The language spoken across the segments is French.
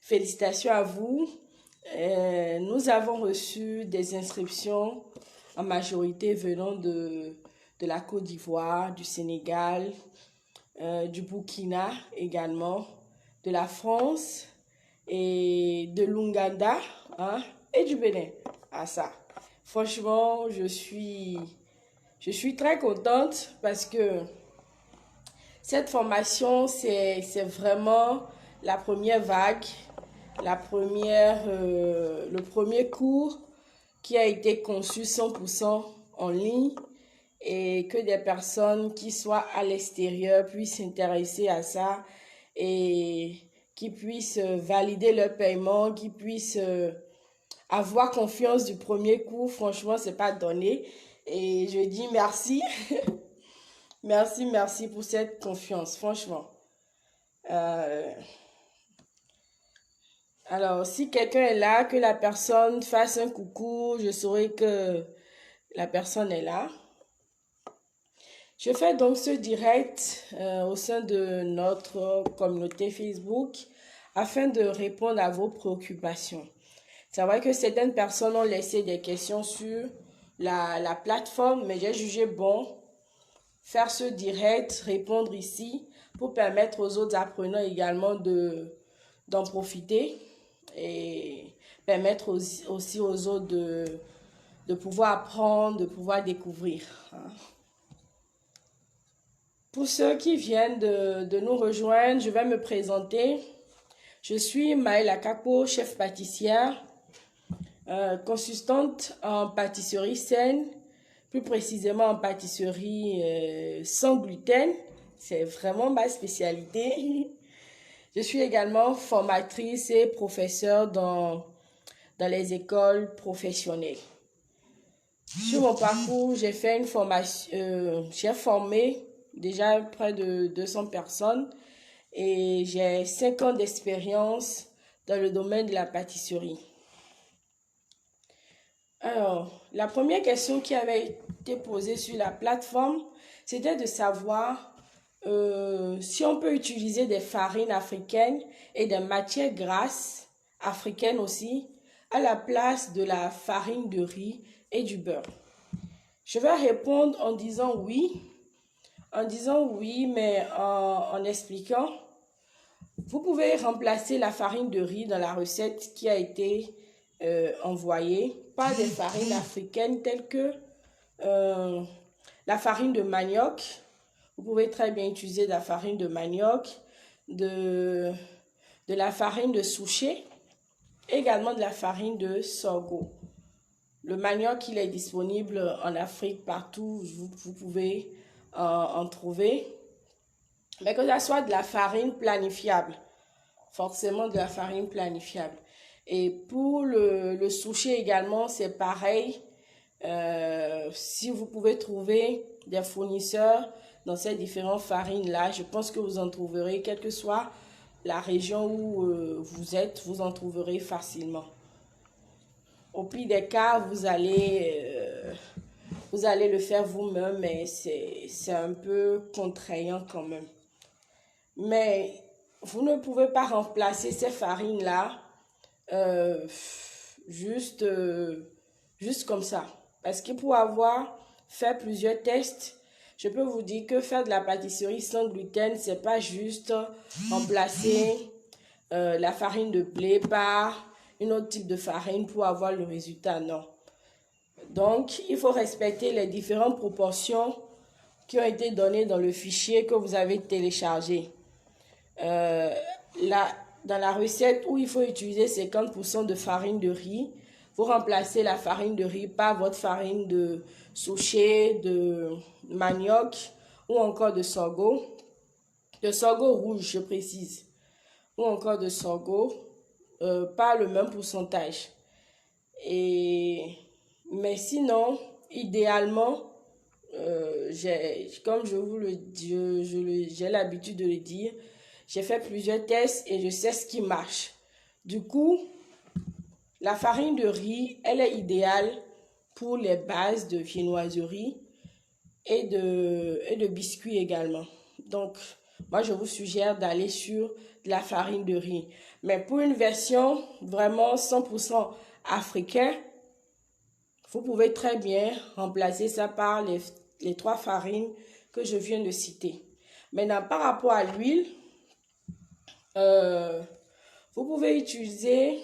Félicitations à vous. Nous avons reçu des inscriptions en majorité venant de la Côte d'Ivoire, du Sénégal, du Burkina également, de la France et de l'Ouganda, hein, et du Bénin. Ah ça, franchement, je suis très contente parce que cette formation, c'est vraiment la première vague, le premier cours qui a été conçu 100% en ligne et que des personnes qui soient à l'extérieur puissent s'intéresser à ça et qui puissent valider leur paiement, qui puissent avoir confiance du premier cours. Franchement, c'est pas donné. Et je dis merci. Merci pour cette confiance, franchement. Alors, si quelqu'un est là, que la personne fasse un coucou, je saurai que la personne est là. Je fais donc ce direct au sein de notre communauté Facebook afin de répondre à vos préoccupations. C'est vrai que certaines personnes ont laissé des questions sur la plateforme, mais j'ai jugé bon faire ce direct, répondre ici pour permettre aux autres apprenants également d'en profiter et permettre aussi aux autres de pouvoir apprendre, de pouvoir découvrir. Pour ceux qui viennent de nous rejoindre, je vais me présenter. Je suis Maëla Kako, chef pâtissière, consultante en pâtisserie saine, plus précisément en pâtisserie sans gluten. C'est vraiment ma spécialité. Je suis également formatrice et professeure dans les écoles professionnelles. Sur mon parcours, j'ai fait une formation, j'ai formé déjà près de 200 personnes et j'ai 5 ans d'expérience dans le domaine de la pâtisserie. Alors, la première question qui avait été posée sur la plateforme, c'était de savoir si on peut utiliser des farines africaines et des matières grasses africaines aussi à la place de la farine de riz et du beurre. Je vais répondre en disant oui, mais en expliquant. Vous pouvez remplacer la farine de riz dans la recette qui a été envoyée par des farines africaines telles que la farine de manioc. Vous pouvez très bien utiliser de la farine de manioc, de la farine de souchet, également de la farine de sorgho. Le manioc, il est disponible en Afrique partout, vous pouvez en trouver. Mais que ça soit de la farine planifiable, forcément de la farine planifiable. Et pour le souchet également, c'est pareil. Si vous pouvez trouver des fournisseurs dans ces différentes farines-là, je pense que vous en trouverez, quelle que soit la région où vous êtes, vous en trouverez facilement. Au pire des cas, vous allez le faire vous-même, mais c'est un peu contraignant quand même. Mais vous ne pouvez pas remplacer ces farines-là juste comme ça. Parce que pour avoir fait plusieurs tests, je peux vous dire que faire de la pâtisserie sans gluten, c'est pas juste remplacer la farine de blé par une autre type de farine pour avoir le résultat, non. Donc, il faut respecter les différentes proportions qui ont été données dans le fichier que vous avez téléchargé. Dans la recette où il faut utiliser 50% de farine de riz, vous remplacez la farine de riz par votre farine de souchet, de manioc ou encore de sorgho rouge, je précise, ou encore de sorgho, par le même pourcentage. Mais sinon, idéalement, comme je vous le dis, j'ai l'habitude de le dire, j'ai fait plusieurs tests et je sais ce qui marche. Du coup, la farine de riz, elle est idéale pour les bases de viennoiserie et de biscuits également. Donc, moi je vous suggère d'aller sur de la farine de riz. Mais pour une version vraiment 100% africain, vous pouvez très bien remplacer ça par les 3 farines que je viens de citer. Maintenant, par rapport à l'huile, vous pouvez utiliser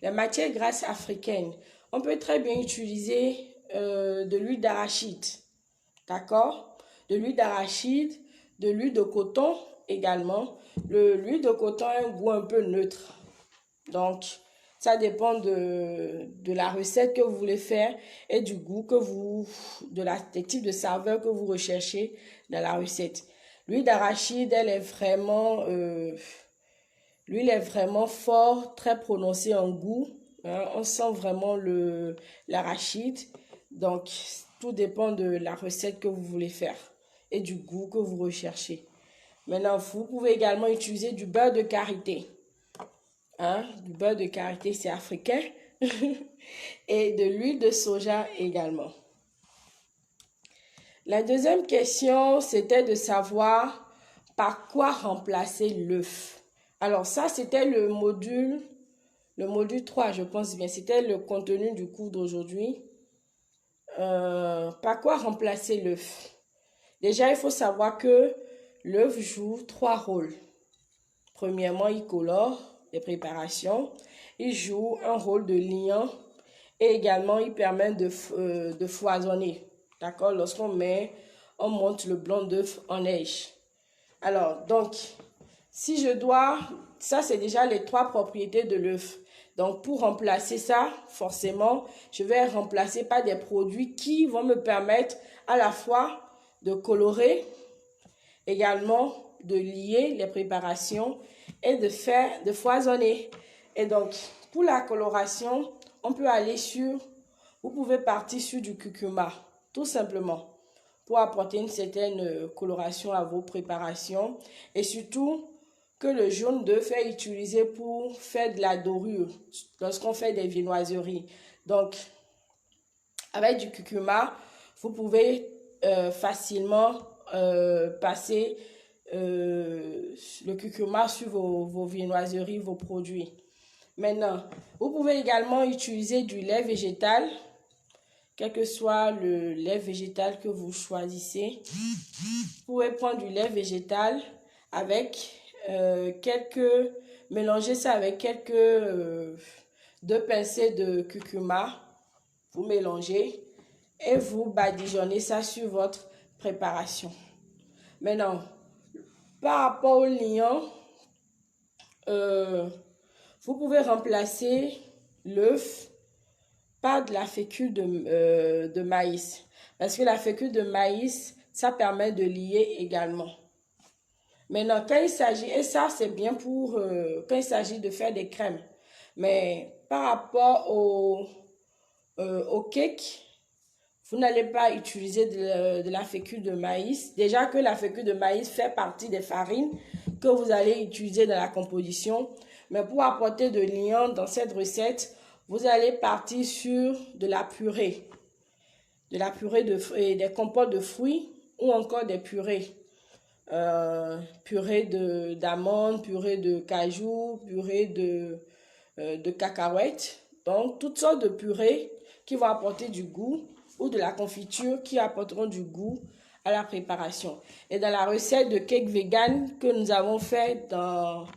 la matière grasse africaine. On peut très bien utiliser de l'huile d'arachide, d'accord? De l'huile d'arachide, de l'huile de coton également. L'huile de coton a un goût un peu neutre. Donc, ça dépend de la recette que vous voulez faire et du goût que des types de saveurs que vous recherchez dans la recette. L'huile d'arachide, l'huile est vraiment fort, très prononcée en goût. Hein, on sent vraiment l'arachide. Donc, tout dépend de la recette que vous voulez faire et du goût que vous recherchez. Maintenant, vous pouvez également utiliser du beurre de karité. Hein, du beurre de karité, c'est africain. Et de l'huile de soja également. La deuxième question, c'était de savoir par quoi remplacer l'œuf. Alors ça, c'était le module 3, je pense bien. C'était le contenu du cours d'aujourd'hui. Par quoi remplacer l'œuf? Déjà, il faut savoir que l'œuf joue 3 rôles. Premièrement, il colore les préparations. Il joue un rôle de liant et également il permet de foisonner. D'accord? Lorsqu'on monte le blanc d'œuf en neige. Alors, donc, si je dois, ça c'est déjà les 3 propriétés de l'œuf. Donc, pour remplacer ça, forcément, je vais remplacer par des produits qui vont me permettre à la fois de colorer, également de lier les préparations et de foisonner. Et donc, pour la coloration, vous pouvez partir sur du curcuma, tout simplement, pour apporter une certaine coloration à vos préparations. Et surtout, que le jaune d'œuf est utilisé pour faire de la dorure, lorsqu'on fait des viennoiseries. Donc, avec du curcuma, vous pouvez facilement passer le curcuma sur vos viennoiseries, vos produits. Maintenant, vous pouvez également utiliser du lait végétal, quel que soit le lait végétal que vous choisissez. Vous pouvez prendre du lait végétal avec mélanger ça avec quelques 2 pincées de curcuma. Vous mélangez et vous badigeonnez ça sur votre préparation. Maintenant, par rapport au liant, vous pouvez remplacer l'œuf par de la fécule de maïs. Parce que la fécule de maïs, ça permet de lier également. Maintenant, quand il s'agit, et ça c'est bien pour quand il s'agit de faire des crèmes. Mais par rapport au cake, vous n'allez pas utiliser de la fécule de maïs. Déjà que la fécule de maïs fait partie des farines que vous allez utiliser dans la composition. Mais pour apporter de liant dans cette recette, vous allez partir sur de la purée. De la purée des compotes de fruits ou encore des purées. Purée d'amandes, purée de cajou, purée de cacahuètes. Donc, toutes sortes de purées qui vont apporter du goût ou de la confiture qui apporteront du goût à la préparation. Et dans la recette de cake vegan que nous avons fait dans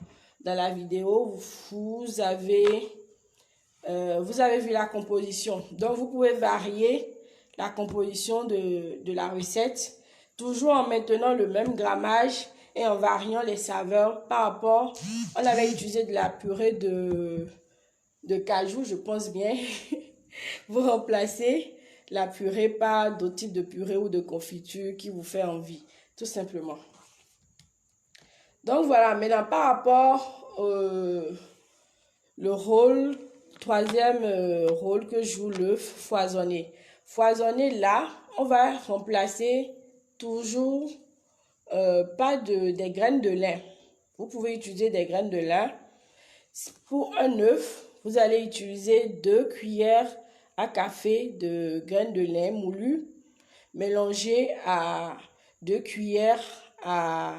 la vidéo, vous avez vu la composition. Donc, vous pouvez varier la composition de la recette, toujours en maintenant le même grammage et en variant les saveurs par rapport. On avait utilisé de la purée de cajou, je pense bien. Vous remplacez la purée par d'autres types de purée ou de confiture qui vous fait envie, tout simplement. Donc voilà, maintenant par rapport le troisième rôle que joue l'œuf, foisonner. Foisonner là, on va remplacer toujours pas des graines de lin. Vous pouvez utiliser des graines de lin. Pour un œuf, vous allez utiliser 2 cuillères à café de graines de lin moulues mélangées à 2 cuillères à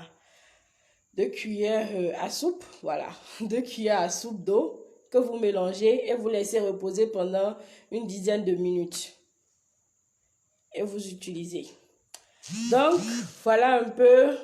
2 cuillères à soupe, voilà, 2 cuillères à soupe d'eau que vous mélangez et vous laissez reposer pendant une dizaine de minutes. Et vous utilisez. Donc, voilà un peu.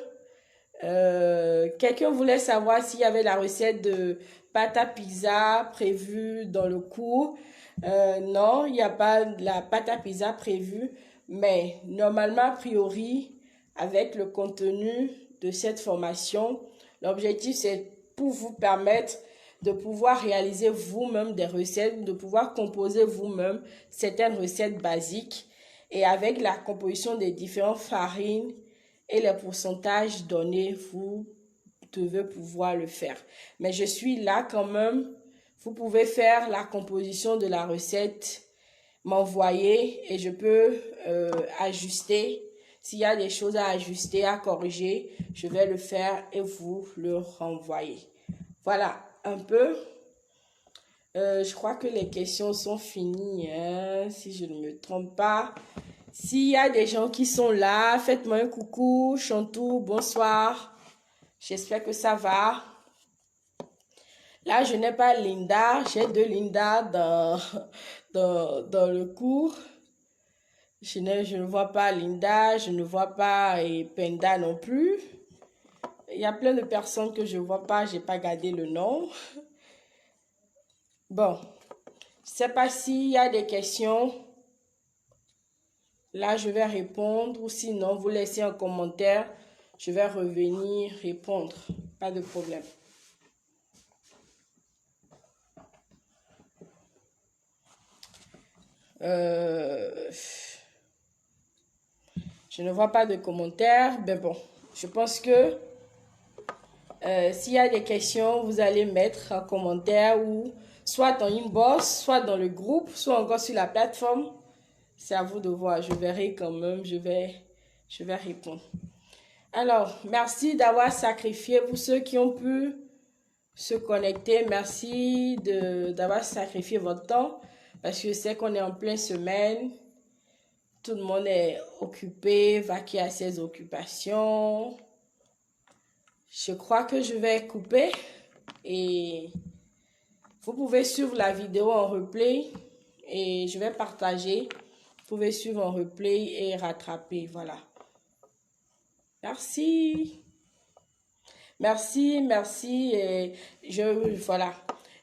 Quelqu'un voulait savoir s'il y avait la recette de pâte à pizza prévue dans le cours. Non, il n'y a pas la pâte à pizza prévue, mais normalement, a priori, avec le contenu de cette formation, l'objectif c'est pour vous permettre de pouvoir réaliser vous-même des recettes, de pouvoir composer vous-même certaines recettes basiques et avec la composition des différentes farines et les pourcentages donnés, vous devez pouvoir le faire. Mais je suis là quand même. Vous pouvez faire la composition de la recette, m'envoyer et je peux ajuster. S'il y a des choses à ajuster, à corriger, je vais le faire et vous le renvoyer. Voilà un peu. Je crois que les questions sont finies, hein, si je ne me trompe pas. S'il y a des gens qui sont là, faites-moi un coucou. Chantou, bonsoir. J'espère que ça va. Là, je n'ai pas Linda. J'ai 2 Linda dans le cours. Je ne vois pas Linda. Je ne vois pas Penda non plus. Il y a plein de personnes que je ne vois pas. Je n'ai pas gardé le nom. Bon. Je ne sais pas s'il y a des questions. Là, je vais répondre. Ou sinon, vous laissez un commentaire. Je vais revenir répondre. Pas de problème. Je ne vois pas de commentaires. Mais bon, je pense que s'il y a des questions, vous allez mettre un commentaire ou soit en inbox, soit dans le groupe, soit encore sur la plateforme. C'est à vous de voir. Je verrai quand même. Je vais répondre. Alors, merci d'avoir sacrifié pour ceux qui ont pu se connecter. Merci d'avoir sacrifié votre temps parce que je sais qu'on est en pleine semaine. Tout le monde est occupé, vaqué à ses occupations. Je crois que je vais couper et vous pouvez suivre la vidéo en replay et je vais partager. Vous pouvez suivre en replay et rattraper. Voilà. Merci. Merci, merci. Et voilà.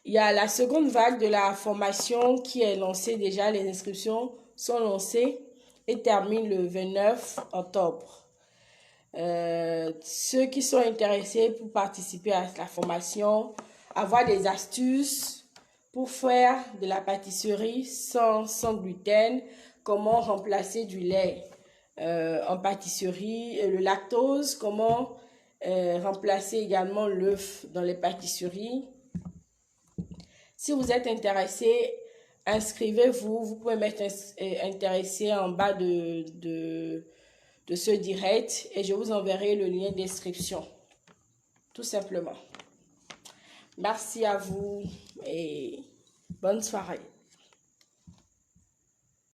Il y a la seconde vague de la formation qui est lancée déjà. Les inscriptions sont lancées et terminent le 29 octobre. Ceux qui sont intéressés pour participer à la formation, avoir des astuces pour faire de la pâtisserie sans gluten, comment remplacer du lait en pâtisserie, le lactose, comment remplacer également l'œuf dans les pâtisseries. Si vous êtes intéressé, inscrivez-vous. Vous pouvez mettre intéressé en bas de ce direct et je vous enverrai le lien d'inscription. Tout simplement. Merci à vous et bonne soirée.